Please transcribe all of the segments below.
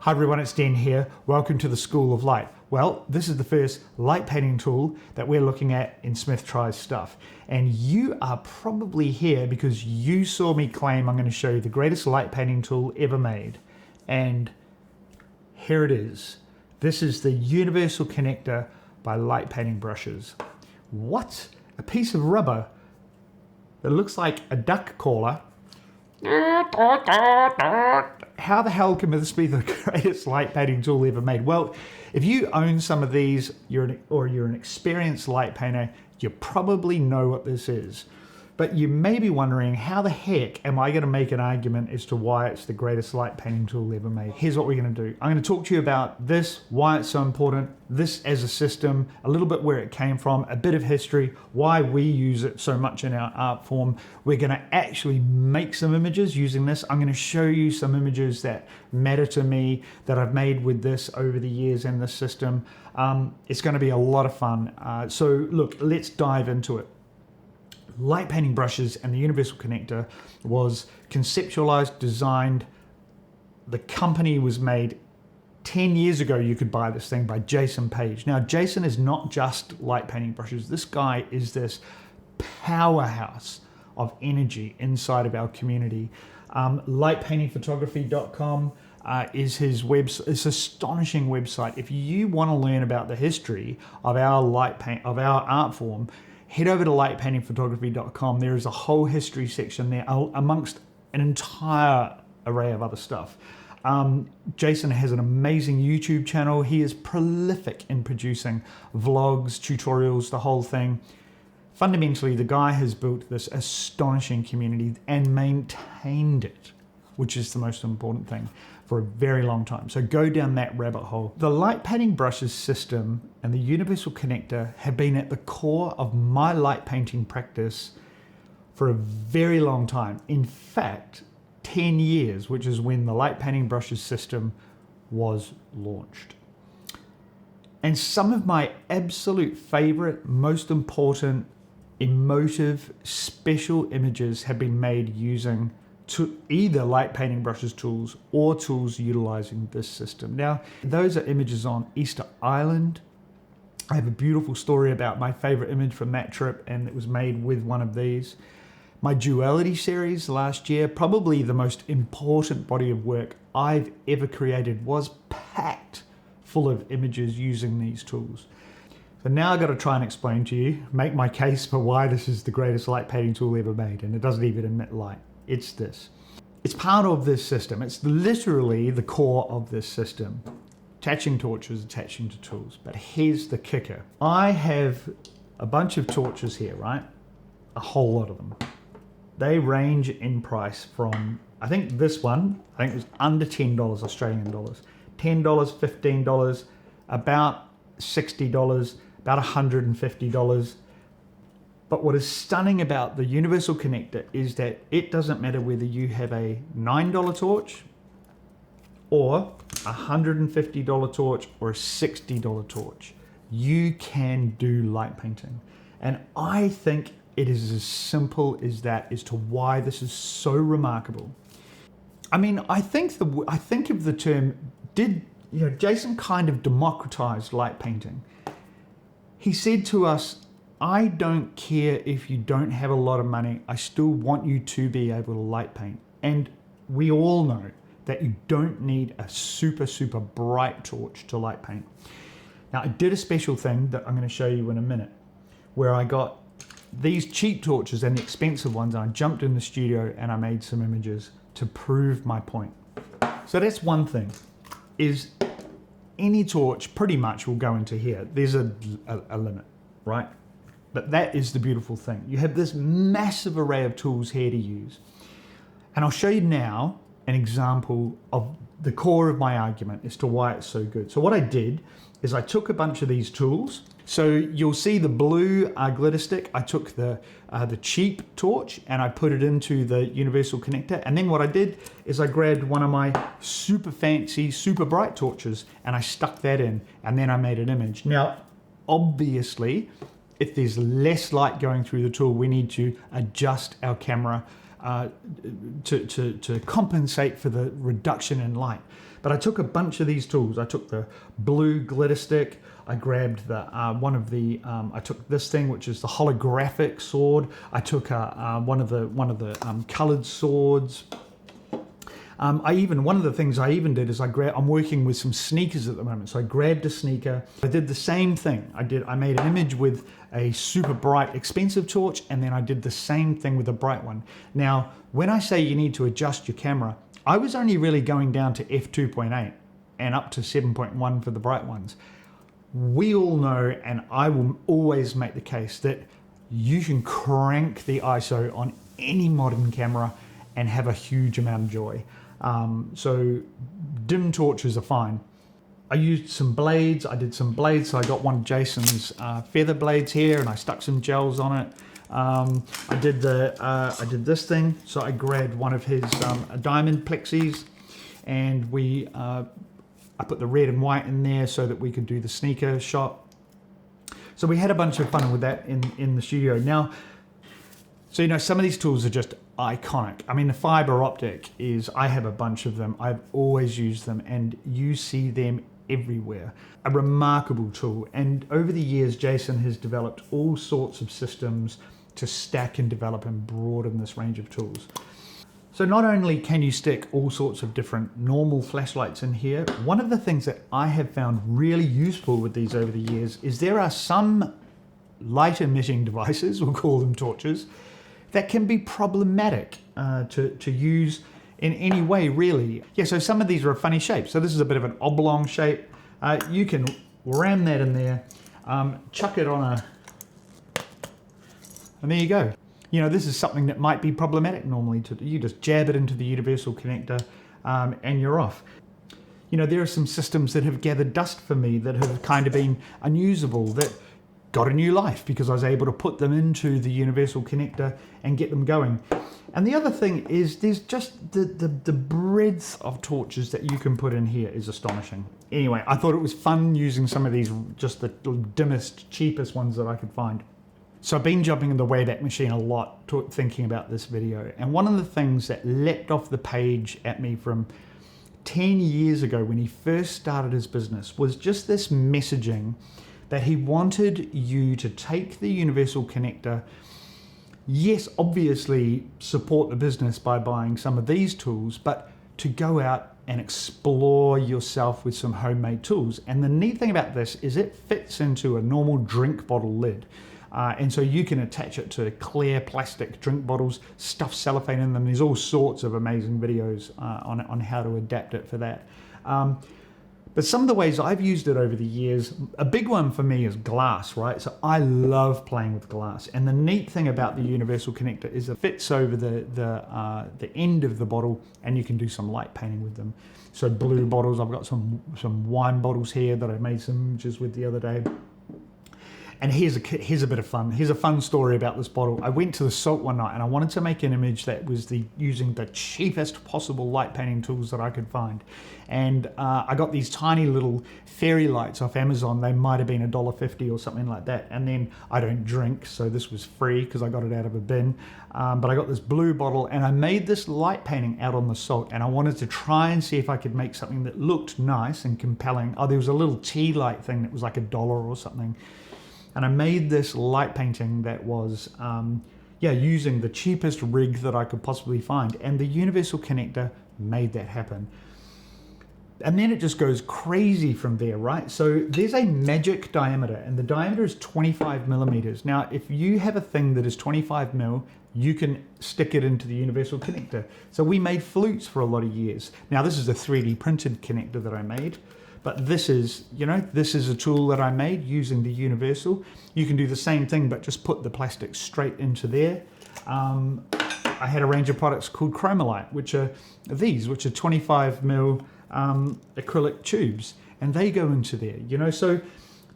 Hi everyone, it's Den here. Welcome to the School of Light. Well, this is the first light painting tool that we're looking at in Smith Tries Stuff. And you are probably here because you saw me claim I'm going to show you the greatest light painting tool ever made. And here it is. This is the Universal Connector by Light Painting Brushes. What? A piece of rubber that looks like a duck caller. How the hell can this be the greatest light painting tool ever made? Well, if you own some of these, you're an experienced light painter, you probably know what this is. But you may be wondering, how the heck am I going to make an argument as to why it's the greatest light painting tool ever made? Here's what we're going to do. I'm going to talk to you about this, why it's so important, this as a system, a little bit where it came from, a bit of history, why we use it so much in our art form. We're going to actually make some images using this. I'm going to show you some images that matter to me that I've made with this over the years in this system. It's going to be a lot of fun. So look, let's dive into it. Light painting brushes and the Universal Connector was conceptualized, designed. The company was made 10 years ago. You could buy this thing by Jason Page. Now, Jason is not just light painting brushes. This guy is this powerhouse of energy inside of our community. Lightpaintingphotography.com is his it's an astonishing website. If you want to learn about the history of our art form, head over to lightpaintingphotography.com. There is a whole history section there amongst an entire array of other stuff. Jason has an amazing YouTube channel. He is prolific in producing vlogs, tutorials, the whole thing. Fundamentally, the guy has built this astonishing community and maintained it, which is the most important thing, for a very long time. So go down that rabbit hole. The light painting brushes system and the Universal Connector have been at the core of my light painting practice for a very long time. In fact, 10 years, which is when the light painting brushes system was launched. And some of my absolute favorite, most important, emotive, special images have been made using either light painting brushes tools or tools utilizing this system. Now, those are images on Easter Island. I have a beautiful story about my favorite image from that trip, and it was made with one of these. My Duality series last year, probably the most important body of work I've ever created, was packed full of images using these tools. So now I've got to try and explain to you, make my case for why this is the greatest light painting tool ever made, and it doesn't even emit light. It's this. It's part of this system. It's literally the core of this system. Attaching torches, attaching to tools. But here's the kicker. I have a bunch of torches here, right? A whole lot of them. They range in price from, I think this one, it was under $10 Australian dollars. $10, $15, about $60, about $150. But what is stunning about the Universal Connector is that it doesn't matter whether you have a $9 torch or a $150 torch or a $60 torch. You can do light painting. And I think it is as simple as that as to why this is so remarkable. I mean, I think of the term, Jason kind of democratized light painting. He said to us, I don't care if you don't have a lot of money, I still want you to be able to light paint. And we all know that you don't need a super, super bright torch to light paint. Now, I did a special thing that I'm going to show you in a minute, where I got these cheap torches and the expensive ones, and I jumped in the studio and I made some images to prove my point. So that's one thing, is any torch pretty much will go into here. There's a limit, right? But that is the beautiful thing. You have this massive array of tools here to use. And I'll show you now an example of the core of my argument as to why it's so good. So what I did is I took a bunch of these tools. So you'll see the blue glitter stick. I took the cheap torch and I put it into the Universal Connector. And then what I did is I grabbed one of my super fancy, super bright torches and I stuck that in, and then I made an image. Now, obviously, if there's less light going through the tool, we need to adjust our camera to compensate for the reduction in light. But I took a bunch of these tools. I took the blue glitter stick. I grabbed the I took this thing, which is the holographic sword. I took one of the colored swords. One of the things I even did is I'm working with some sneakers at the moment, so I grabbed a sneaker. I did the same thing. I made an image with a super bright, expensive torch, and then I did the same thing with a bright one. Now, when I say you need to adjust your camera, I was only really going down to f2.8 and up to 7.1 for the bright ones. We all know, and I will always make the case, that you can crank the ISO on any modern camera and have a huge amount of joy. So dim torches are fine. I used some blades. I did some blades. So I got one of Jason's feather blades here, and I stuck some gels on it. I did this thing. So I grabbed one of his diamond plexis, and I put the red and white in there so that we could do the sneaker shot. So we had a bunch of fun with that in the studio. Now, so some of these tools are just iconic. I mean, the fiber optic I have a bunch of them. I've always used them, and you see them everywhere. A remarkable tool. And over the years, Jason has developed all sorts of systems to stack and develop and broaden this range of tools. So not only can you stick all sorts of different normal flashlights in here, one of the things that I have found really useful with these over the years is there are some light emitting devices, we'll call them torches, that can be problematic to use in any way, really. Yeah, so some of these are a funny shape. So this is a bit of an oblong shape. You can ram that in there, chuck it on and there you go. This is something that might be problematic normally. You just jab it into the universal connector and you're off. There are some systems that have gathered dust for me that have kind of been unusable, that got a new life because I was able to put them into the universal connector and get them going. And the other thing is there's just the breadth of torches that you can put in here is astonishing. Anyway, I thought it was fun using some of these, just the dimmest, cheapest ones that I could find. So I've been jumping in the Wayback Machine a lot thinking about this video. And one of the things that leapt off the page at me from 10 years ago when he first started his business was just this messaging that he wanted you to take the universal connector, yes, obviously support the business by buying some of these tools, but to go out and explore yourself with some homemade tools. And the neat thing about this is it fits into a normal drink bottle lid. And so you can attach it to clear plastic drink bottles, stuff cellophane in them. There's all sorts of amazing videos on how to adapt it for that. But some of the ways I've used it over the years, a big one for me is glass, right? So I love playing with glass. And the neat thing about the universal connector is it fits over the end of the bottle, and you can do some light painting with them. So blue bottles, I've got some wine bottles here that I made some images with the other day. And here's a bit of fun. Here's a fun story about this bottle. I went to the Salt one night and I wanted to make an image that was using the cheapest possible light painting tools that I could find. And I got these tiny little fairy lights off Amazon. They might have been $1.50 or something like that. And then I don't drink, so this was free because I got it out of a bin. But I got this blue bottle and I made this light painting out on the Salt. And I wanted to try and see if I could make something that looked nice and compelling. Oh, there was a little tea light thing that was like $1 or something. And I made this light painting that was, using the cheapest rig that I could possibly find. And the universal connector made that happen. And then it just goes crazy from there, right? So there's a magic diameter, and the diameter is 25 millimeters. Now, if you have a thing that is 25 mil, you can stick it into the universal connector. So we made flutes for a lot of years. Now, this is a 3D printed connector that I made. But this is a tool that I made using the universal. You can do the same thing, but just put the plastic straight into there. I had a range of products called Chromolite, which are 25 mil acrylic tubes, and they go into there. So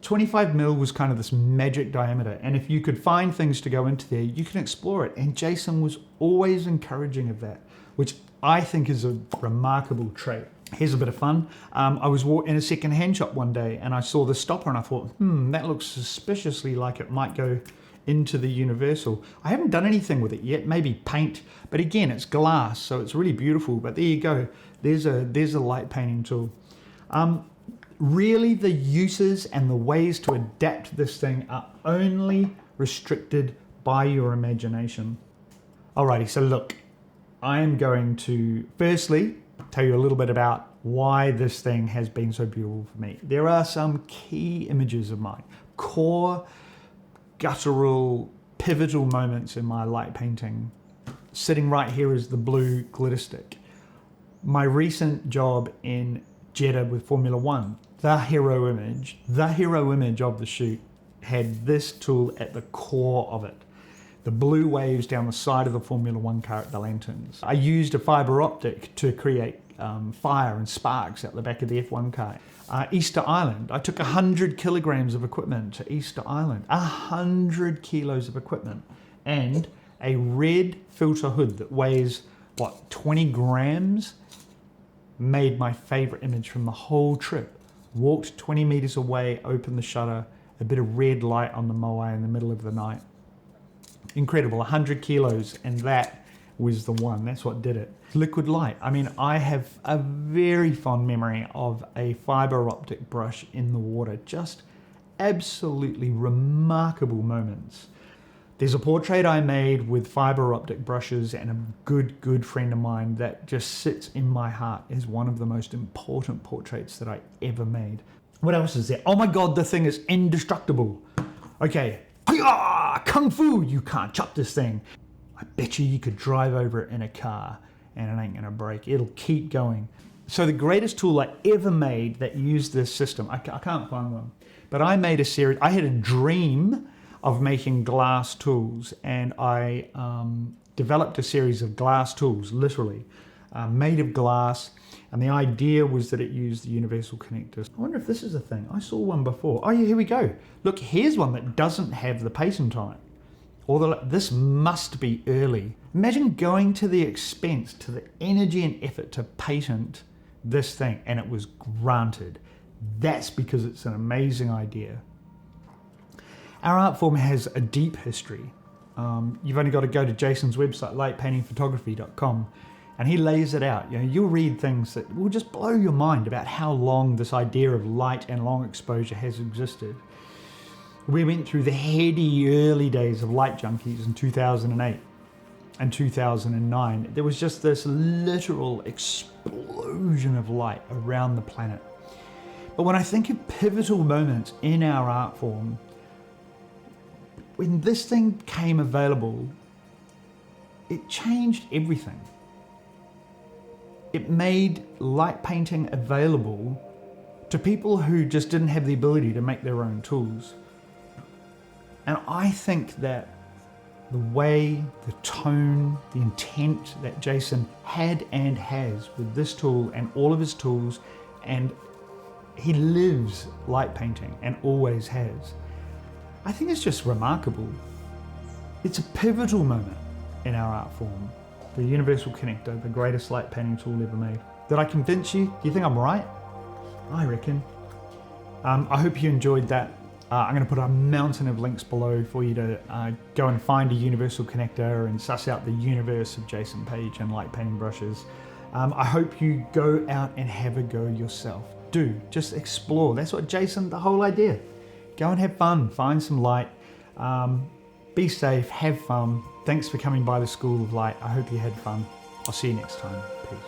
25 mil was kind of this magic diameter, and if you could find things to go into there, you can explore it. And Jason was always encouraging of that, which I think is a remarkable trait. Here's a bit of fun. I was in a second-hand shop one day and I saw the stopper and I thought, that looks suspiciously like it might go into the universal. I haven't done anything with it yet, maybe paint, but again, it's glass, so it's really beautiful. But there you go. There's a light painting tool. Really, the uses and the ways to adapt this thing are only restricted by your imagination. Alrighty, so look, I am going to firstly tell you a little bit about why this thing has been so beautiful for me. There are some key images of mine, core, guttural, pivotal moments in my light painting. Sitting right here is the blue glitter stick. My recent job in Jeddah with Formula One, the hero image of the shoot had this tool at the core of it. The blue waves down the side of the Formula One car at the lanterns. I used a fiber optic to create fire and sparks at the back of the F1 car. Easter Island, I took 100 kilograms of equipment to Easter Island, 100 kilos of equipment, and a red filter hood that weighs, 20 grams, made my favorite image from the whole trip. Walked 20 meters away, opened the shutter, a bit of red light on the moai in the middle of the night. Incredible, 100 kilos, and that was the one. That's what did it. Liquid light. I mean, I have a very fond memory of a fiber optic brush in the water. Just absolutely remarkable moments. There's a portrait I made with fiber optic brushes and a good friend of mine that just sits in my heart as one of the most important portraits that I ever made. What else is there? Oh my God, the thing is indestructible. Okay, Kung Fu, you can't chop this thing. I bet you could drive over it in a car and it ain't gonna break. It'll keep going. So the greatest tool I ever made that used this system, I can't find one, but I made a series. I had a dream of making glass tools, and I developed a series of glass tools, literally, made of glass, and the idea was that it used the universal connectors. I wonder if this is a thing. I saw one before. Oh yeah, here we go. Look, here's one that doesn't have the patent on it. Although this must be early. Imagine going to the expense, to the energy and effort to patent this thing, and it was granted. That's because it's an amazing idea. Our art form has a deep history. You've only got to go to Jason's website, lightpaintingphotography.com, and he lays it out. You'll read things that will just blow your mind about how long this idea of light and long exposure has existed. We went through the heady early days of light junkies in 2008 and 2009. There was just this literal explosion of light around the planet. But when I think of pivotal moments in our art form, when this thing came available, it changed everything. It made light painting available to people who just didn't have the ability to make their own tools. And I think that the way, the tone, the intent that Jason had and has with this tool and all of his tools, and he lives light painting and always has, I think it's just remarkable. It's a pivotal moment in our art form. The universal connector, the greatest light painting tool ever made. Did I convince you? Do you think I'm right? I reckon. I hope you enjoyed that. I'm going to put a mountain of links below for you to go and find a universal connector and suss out the universe of Jason Page and light painting brushes. I hope you go out and have a go yourself. Do, just explore. That's what Jason, the whole idea. Go and have fun, find some light, be safe, have fun. Thanks for coming by the School of Light. I hope you had fun. I'll see you next time. Peace.